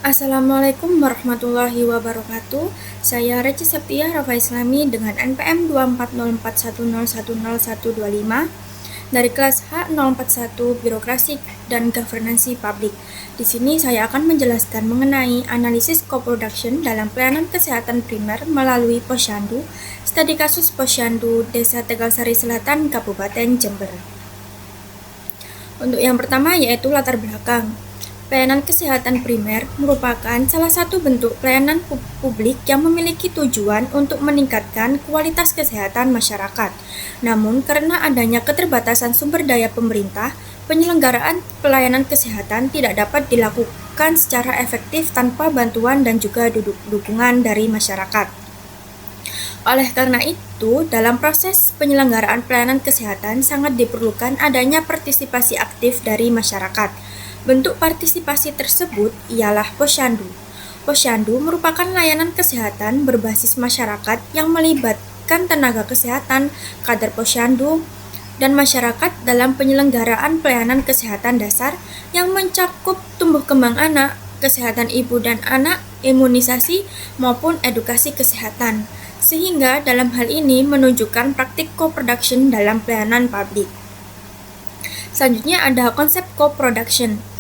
Assalamualaikum warahmatullahi wabarakatuh. Saya Reci Septia Rafa Islami dengan NPM 24041010125 dari kelas H041 Birokrasi dan Governansi Publik. Di sini saya akan menjelaskan mengenai analisis co-production dalam pelayanan kesehatan primer melalui Posyandu, studi kasus Posyandu Desa Tegalsari Selatan, Kabupaten Jember. Untuk yang pertama yaitu latar belakang. Pelayanan kesehatan primer merupakan salah satu bentuk pelayanan publik yang memiliki tujuan untuk meningkatkan kualitas kesehatan masyarakat. Namun, karena adanya keterbatasan sumber daya pemerintah, penyelenggaraan pelayanan kesehatan tidak dapat dilakukan secara efektif tanpa bantuan dan juga dukungan dari masyarakat. Oleh karena itu, dalam proses penyelenggaraan pelayanan kesehatan sangat diperlukan adanya partisipasi aktif dari masyarakat. Bentuk partisipasi tersebut ialah Posyandu. Posyandu merupakan layanan kesehatan berbasis masyarakat yang melibatkan tenaga kesehatan, kader Posyandu, dan masyarakat dalam penyelenggaraan pelayanan kesehatan dasar yang mencakup tumbuh kembang anak, kesehatan ibu dan anak, imunisasi, maupun edukasi kesehatan. Sehingga dalam hal ini menunjukkan praktik co-production dalam pelayanan publik. Selanjutnya ada konsep co-production.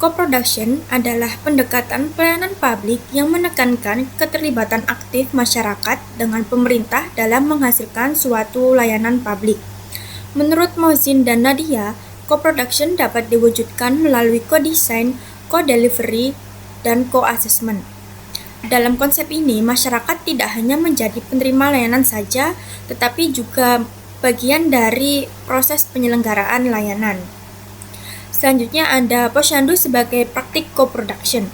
Co-production adalah pendekatan pelayanan publik yang menekankan keterlibatan aktif masyarakat dengan pemerintah dalam menghasilkan suatu layanan publik. Menurut Mohsin dan Nadia, co-production dapat diwujudkan melalui co-design, co-delivery, dan co-assessment. Dalam konsep ini, masyarakat tidak hanya menjadi penerima layanan saja, tetapi juga bagian dari proses penyelenggaraan layanan. Selanjutnya ada Posyandu sebagai praktik co-production.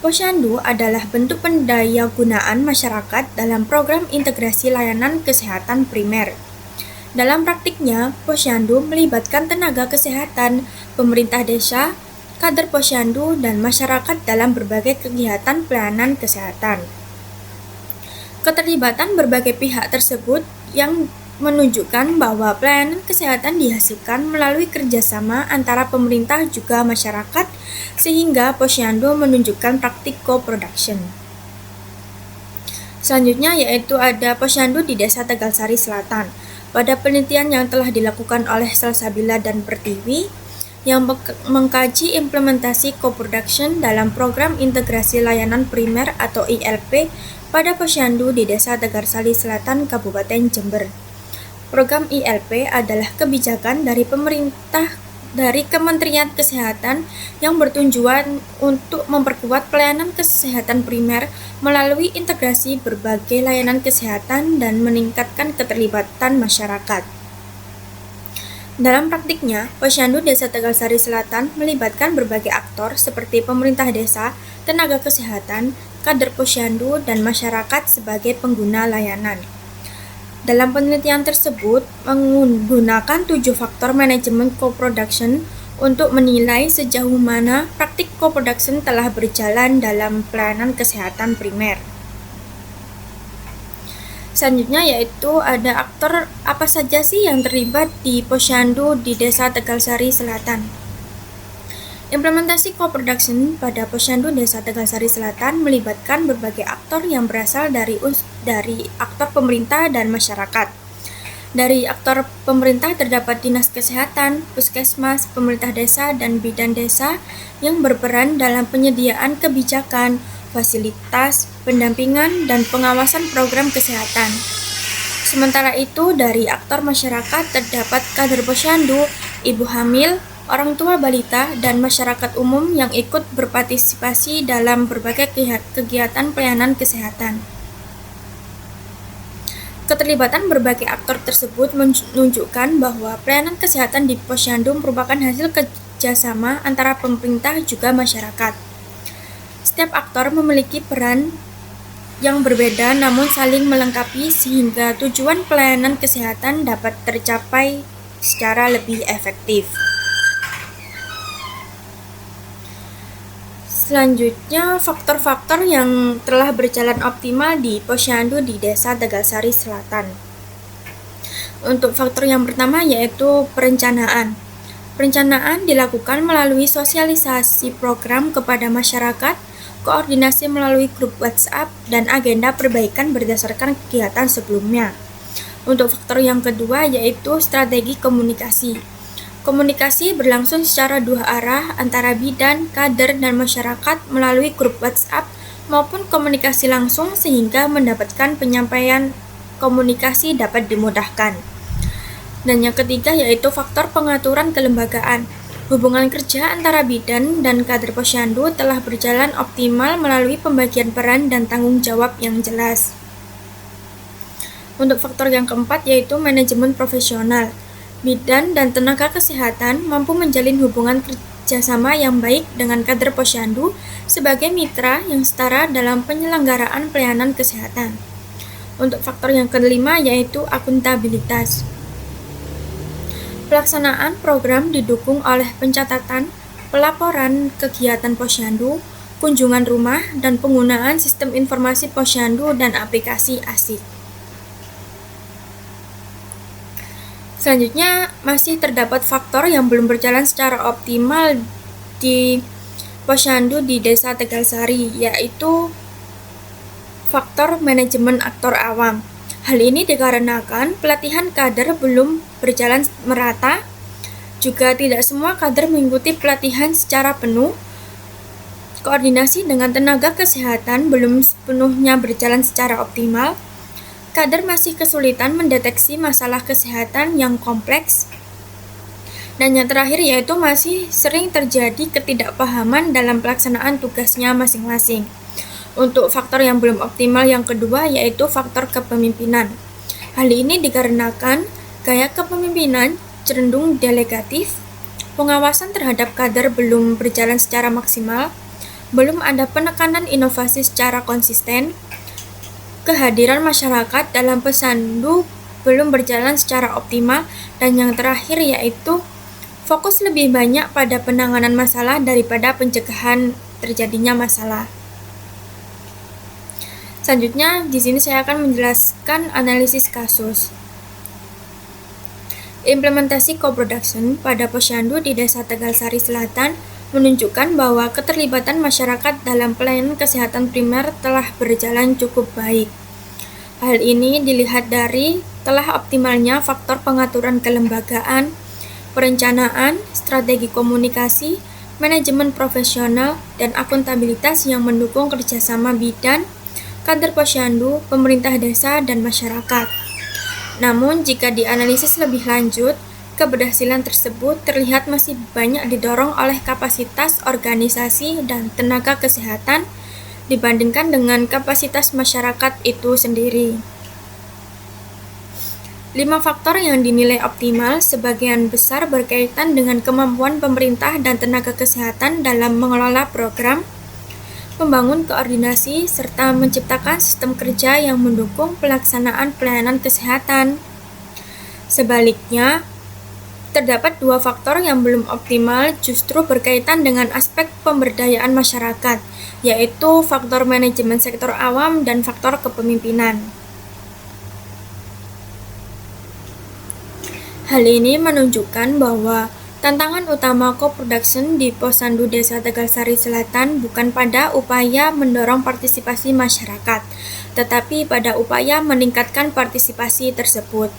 Posyandu adalah bentuk pendayagunaan masyarakat dalam program integrasi layanan kesehatan primer. Dalam praktiknya, Posyandu melibatkan tenaga kesehatan, pemerintah desa, kader Posyandu, dan masyarakat dalam berbagai kegiatan pelayanan kesehatan. Keterlibatan berbagai pihak tersebut yang menunjukkan bahwa pelayanan kesehatan dihasilkan melalui kerjasama antara pemerintah juga masyarakat, sehingga Posyandu menunjukkan praktik co-production. Selanjutnya yaitu ada Posyandu di Desa Tegalsari Selatan. Pada penelitian yang telah dilakukan oleh Salsabila dan Pertiwi, yang mengkaji implementasi co-production dalam program integrasi layanan primer atau ILP pada Posyandu di Desa Tegalsari Selatan, Kabupaten Jember. Program ILP adalah kebijakan dari pemerintah dari Kementerian Kesehatan yang bertujuan untuk memperkuat pelayanan kesehatan primer melalui integrasi berbagai layanan kesehatan dan meningkatkan keterlibatan masyarakat. Dalam praktiknya, Posyandu Desa Tegalsari Selatan melibatkan berbagai aktor seperti pemerintah desa, tenaga kesehatan, kader Posyandu, dan masyarakat sebagai pengguna layanan. Dalam penelitian tersebut, menggunakan 7 faktor manajemen co-production untuk menilai sejauh mana praktik co-production telah berjalan dalam pelayanan kesehatan primer. Selanjutnya yaitu ada aktor apa saja sih yang terlibat di Posyandu di Desa Tegalsari Selatan. Implementasi co-production pada Posyandu Desa Tegalsari Selatan melibatkan berbagai aktor yang berasal dari aktor pemerintah dan masyarakat. Dari aktor pemerintah terdapat Dinas Kesehatan, Puskesmas, pemerintah desa, dan bidan desa yang berperan dalam penyediaan kebijakan, fasilitas, pendampingan, dan pengawasan program kesehatan. Sementara itu, dari aktor masyarakat terdapat kader Posyandu, ibu hamil, orang tua balita, dan masyarakat umum yang ikut berpartisipasi dalam berbagai kegiatan pelayanan kesehatan. Keterlibatan berbagai aktor tersebut menunjukkan bahwa pelayanan kesehatan di Posyandu merupakan hasil kerjasama antara pemerintah juga masyarakat. Setiap aktor memiliki peran yang berbeda namun saling melengkapi sehingga tujuan pelayanan kesehatan dapat tercapai secara lebih efektif. Selanjutnya, faktor-faktor yang telah berjalan optimal di Posyandu di Desa Tegalsari Selatan. Untuk faktor yang pertama yaitu perencanaan. Perencanaan dilakukan melalui sosialisasi program kepada masyarakat, koordinasi melalui grup WhatsApp, dan agenda perbaikan berdasarkan kegiatan sebelumnya. Untuk faktor yang kedua yaitu strategi komunikasi. Komunikasi berlangsung secara dua arah antara bidan, kader, dan masyarakat melalui grup WhatsApp maupun komunikasi langsung sehingga mendapatkan penyampaian komunikasi dapat dimudahkan. Dan yang ketiga yaitu faktor pengaturan kelembagaan. Hubungan kerja antara bidan dan kader posyandu telah berjalan optimal melalui pembagian peran dan tanggung jawab yang jelas. Untuk faktor yang keempat yaitu manajemen profesional. Bidan dan tenaga kesehatan mampu menjalin hubungan kerjasama yang baik dengan kader posyandu sebagai mitra yang setara dalam penyelenggaraan pelayanan kesehatan. Untuk faktor yang kelima yaitu akuntabilitas. Pelaksanaan program didukung oleh pencatatan, pelaporan kegiatan posyandu, kunjungan rumah, dan penggunaan sistem informasi posyandu dan aplikasi ASIK. Selanjutnya, masih terdapat faktor yang belum berjalan secara optimal di posyandu di Desa Tegalsari, yaitu faktor manajemen aktor awam. Hal ini dikarenakan pelatihan kader belum berjalan merata, juga tidak semua kader mengikuti pelatihan secara penuh, koordinasi dengan tenaga kesehatan belum sepenuhnya berjalan secara optimal, kader masih kesulitan mendeteksi masalah kesehatan yang kompleks, dan yang terakhir yaitu masih sering terjadi ketidakpahaman dalam pelaksanaan tugasnya masing-masing. Untuk faktor yang belum optimal yang kedua yaitu faktor kepemimpinan. Hal ini dikarenakan gaya kepemimpinan cenderung delegatif, pengawasan terhadap kader belum berjalan secara maksimal, belum ada penekanan inovasi secara konsisten, kehadiran masyarakat dalam posyandu belum berjalan secara optimal, dan yang terakhir yaitu fokus lebih banyak pada penanganan masalah daripada pencegahan terjadinya masalah. Selanjutnya, di sini saya akan menjelaskan analisis kasus. Implementasi co-production pada posyandu di Desa Tegalsari Selatan menunjukkan bahwa keterlibatan masyarakat dalam pelayanan kesehatan primer telah berjalan cukup baik. Hal ini dilihat dari telah optimalnya faktor pengaturan kelembagaan, perencanaan, strategi komunikasi, manajemen profesional, dan akuntabilitas yang mendukung kerjasama bidan, kader posyandu, pemerintah desa, dan masyarakat. Namun, jika dianalisis lebih lanjut, keberhasilan tersebut terlihat masih banyak didorong oleh kapasitas organisasi dan tenaga kesehatan dibandingkan dengan kapasitas masyarakat itu sendiri. 5 faktor yang dinilai optimal sebagian besar berkaitan dengan kemampuan pemerintah dan tenaga kesehatan dalam mengelola program, membangun koordinasi, serta menciptakan sistem kerja yang mendukung pelaksanaan pelayanan kesehatan. Sebaliknya, terdapat 2 faktor yang belum optimal justru berkaitan dengan aspek pemberdayaan masyarakat, yaitu faktor manajemen sektor awam dan faktor kepemimpinan. Hal ini menunjukkan bahwa tantangan utama co-production di Posyandu Desa Tegalsari Selatan bukan pada upaya mendorong partisipasi masyarakat, tetapi pada upaya meningkatkan partisipasi tersebut.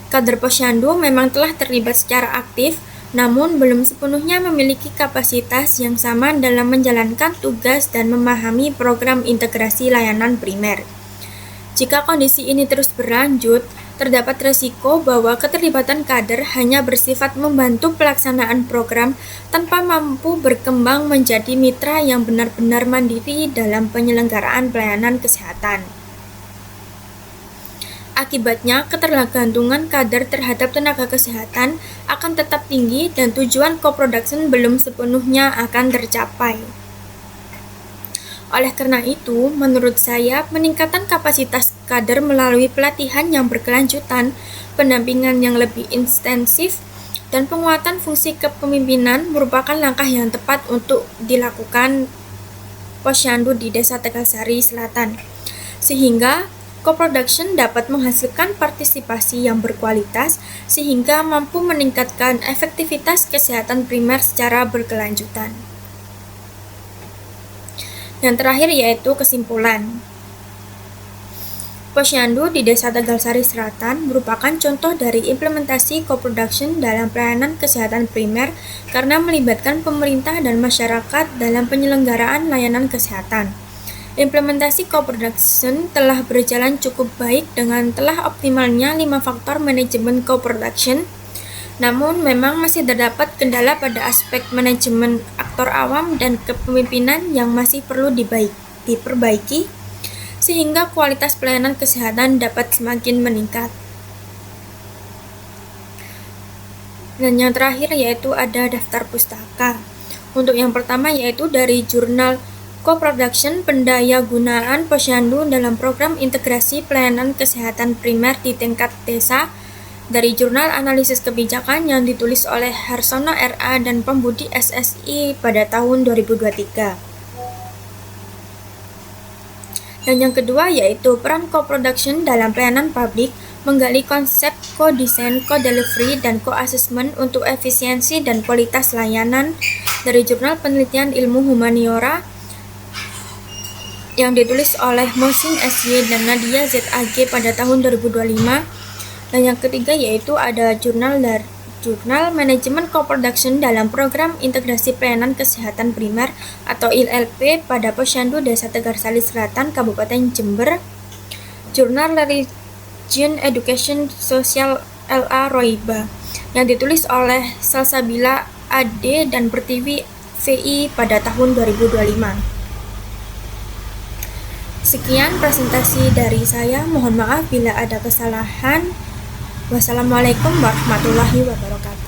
Kader posyandu memang telah terlibat secara aktif, namun belum sepenuhnya memiliki kapasitas yang sama dalam menjalankan tugas dan memahami program integrasi layanan primer. Jika kondisi ini terus berlanjut, terdapat resiko bahwa keterlibatan kader hanya bersifat membantu pelaksanaan program tanpa mampu berkembang menjadi mitra yang benar-benar mandiri dalam penyelenggaraan pelayanan kesehatan. Akibatnya, ketergantungan kader terhadap tenaga kesehatan akan tetap tinggi dan tujuan co-production belum sepenuhnya akan tercapai. Oleh karena itu, menurut saya, peningkatan kapasitas kader melalui pelatihan yang berkelanjutan, pendampingan yang lebih intensif, dan penguatan fungsi kepemimpinan merupakan langkah yang tepat untuk dilakukan posyandu di Desa Tegalsari Selatan, sehingga co-production dapat menghasilkan partisipasi yang berkualitas sehingga mampu meningkatkan efektivitas kesehatan primer secara berkelanjutan. Yang terakhir yaitu kesimpulan. Posyandu di Desa Tegalsari Selatan merupakan contoh dari implementasi co-production dalam pelayanan kesehatan primer karena melibatkan pemerintah dan masyarakat dalam penyelenggaraan layanan kesehatan. Implementasi co-production telah berjalan cukup baik dengan telah optimalnya 5 faktor manajemen co-production. Namun memang masih terdapat kendala pada aspek manajemen aktor awam dan kepemimpinan yang masih perlu diperbaiki sehingga kualitas pelayanan kesehatan dapat semakin meningkat. Dan yang terakhir yaitu ada daftar pustaka. Untuk yang pertama yaitu dari jurnal Co-Production Pendaya Gunaan Posyandu dalam Program Integrasi Pelayanan Kesehatan Primer di tingkat desa, dari jurnal analisis kebijakan yang ditulis oleh Harsono RA dan Pembudi SSI pada tahun 2023. Dan yang kedua yaitu peran co-production dalam pelayanan publik, menggali konsep co-design, co-delivery, dan co-assessment untuk efisiensi dan kualitas layanan dari Jurnal Penelitian Ilmu Humaniora yang ditulis oleh Mohsin SY dan Nadia ZAG pada tahun 2025. Dan yang ketiga yaitu ada jurnal Manajemen Co-Production dalam Program Integrasi Pelayanan Kesehatan Primer atau ILP pada Posyandu Desa Tegalsari Selatan, Kabupaten Jember. Jurnal Religion Education Sosial LA Roiba yang ditulis oleh Salsabila AD dan Pertiwi VI pada tahun 2025. Sekian presentasi dari saya, mohon maaf bila ada kesalahan. Wassalamualaikum warahmatullahi wabarakatuh.